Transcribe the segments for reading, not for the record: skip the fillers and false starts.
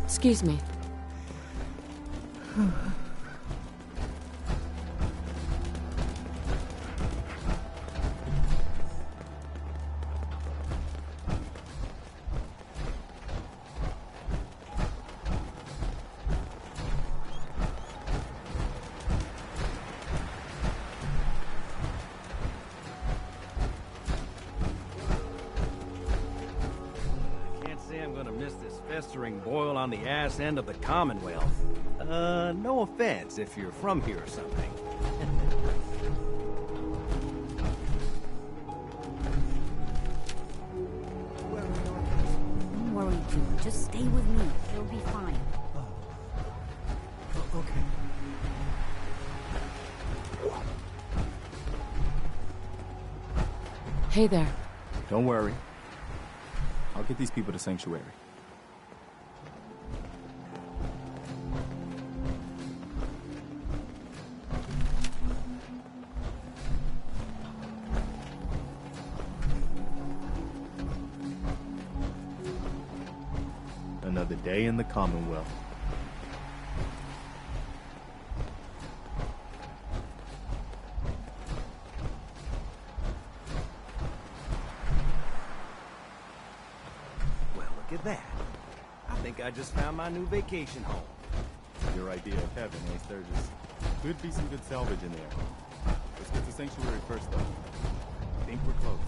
Excuse me. Festering boil on the ass end of the Commonwealth. No offense if you're from here or something. Don't worry, June. Just stay with me. It'll be fine. Okay. Hey there. Don't worry. I'll get these people to sanctuary. Another day in the Commonwealth. Well, look at that. I think I just found my new vacation home. Your idea of heaven, eh, Sturgis? Could be some good salvage in there. Let's get to sanctuary first, though. I think we're close.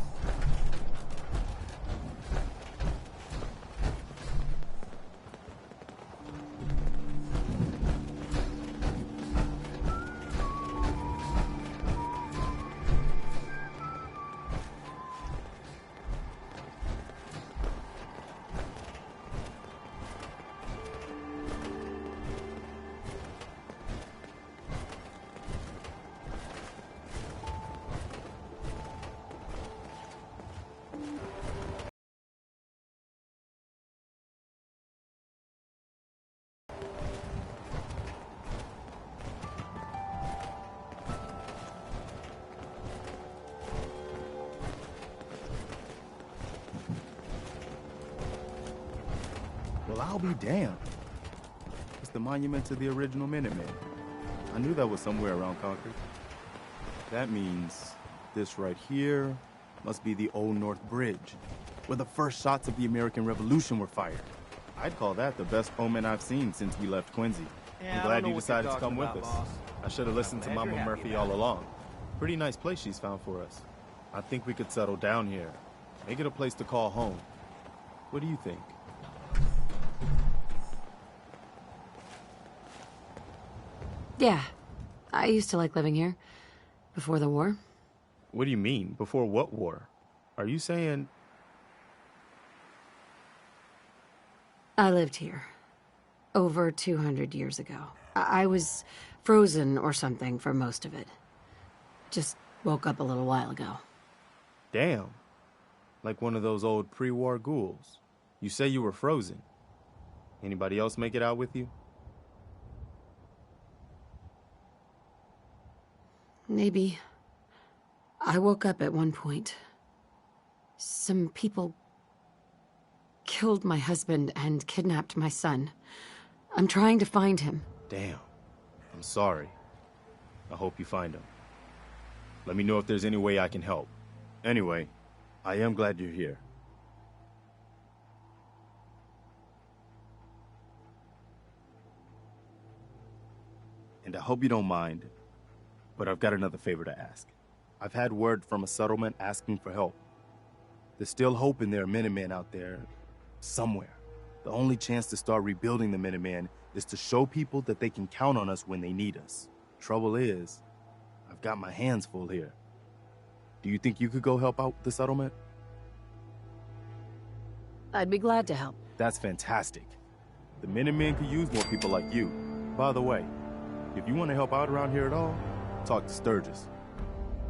Well, I'll be damned. It's the monument to the original Minutemen. I knew that was somewhere around Concord. That means this right here must be the Old North Bridge, where the first shots of the American Revolution were fired. I'd call that the best omen I've seen since we left Quincy. Yeah, I'm glad you decided to come with us. Boss. I should have listened to Mama Murphy all along. Pretty nice place she's found for us. I think we could settle down here. Make it a place to call home. What do you think? Yeah. I used to like living here. Before the war. What do you mean? Before what war? Are you saying... I lived here. Over 200 years ago. I was frozen or something for most of it. Just woke up a little while ago. Damn. Like one of those old pre-war ghouls. You say you were frozen. Anybody else make it out with you? Maybe. I woke up at one point. Some people killed my husband and kidnapped my son. I'm trying to find him. Damn. I'm sorry. I hope you find him. Let me know if there's any way I can help. Anyway, I am glad you're here. And I hope you don't mind, but I've got another favor to ask. I've had word from a settlement asking for help. There's still hope and there are Minutemen out there somewhere. The only chance to start rebuilding the Minutemen is to show people that they can count on us when they need us. Trouble is, I've got my hands full here. Do you think you could go help out the settlement? I'd be glad to help. That's fantastic. The Minutemen could use more people like you. By the way, if you want to help out around here at all, talk to Sturgis.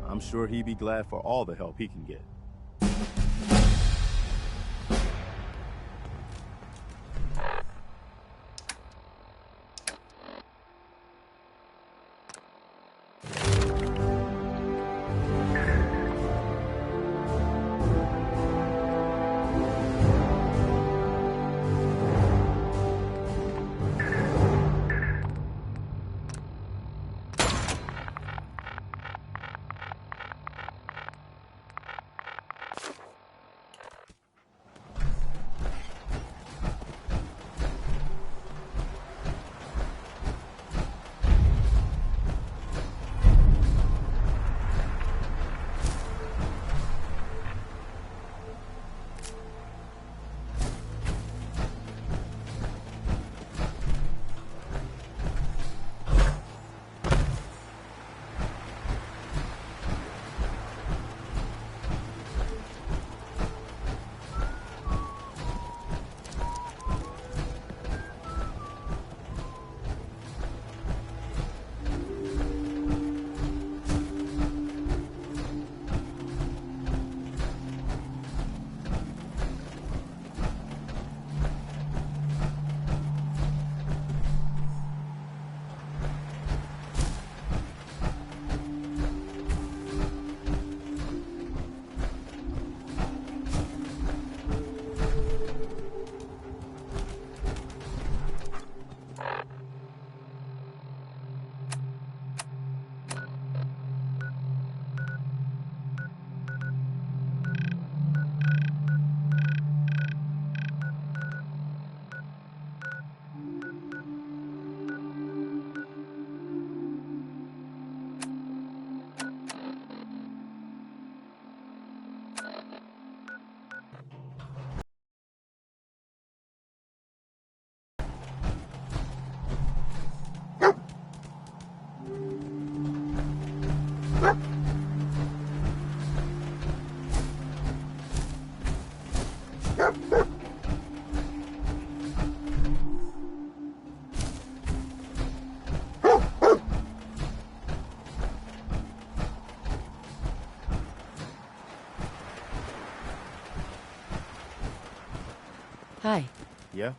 I'm sure he'd be glad for all the help he can get. Hi. Yeah?